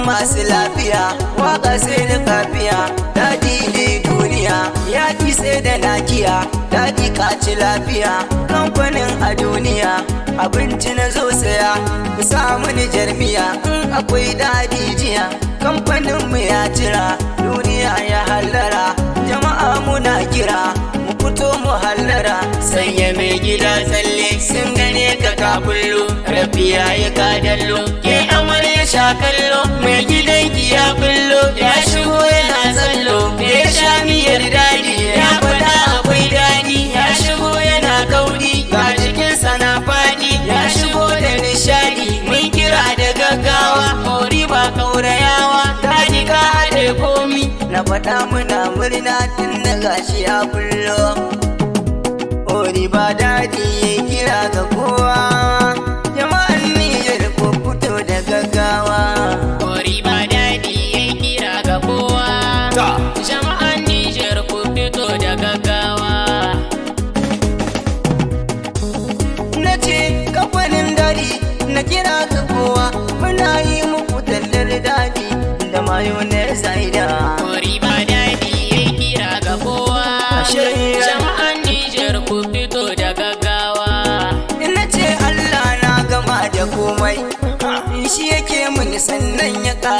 masu lafiya, waka sai da kafiya, daɗi ne duniya, yaƙi sai da nakiya, daɗi kaci lafiya, kamfanin a duniya, abinci na zo saya, ku samu ni jarmiya, in akwai daɗi jiya, kamfanin mu ya jira, duniya ya hallara, jama'a muna kira, mu fito mu hallara, sanya mai gida tsalle, sun gane ka kabullo, rafiya ya kadallo, ke amarya sha kallo, mai gidanki ya bullo, ya shigo yana tsallo, ya sha miyar daɗi, ya faɗa akwai daɗi, ya shigo yana kauri, ga jikinsa na faɗi, ya shigo da nishaɗi, mun kira da gaggawa, kori ba kaurayawa, daɗi ka haɗe komi, na faɗa muna murna tun da gashi ya bullo, kori ba daɗi ya kira ga kowa, jama'an Nijar ko fito da gaggawa. Kori ba daɗi ya kira ga kowa, jama'an Nijar ku fito da gaggawa. Na ce kamfanin daɗi na kira ga kowa, muna yi muku tallar daɗi da mayonnaise zaida. Kori ba daɗi ya kira ga kowa, jama'an Nijar ku fito da gaggawa. Na ce Allah na gama da komai, shi yake mun sannan ya ƙara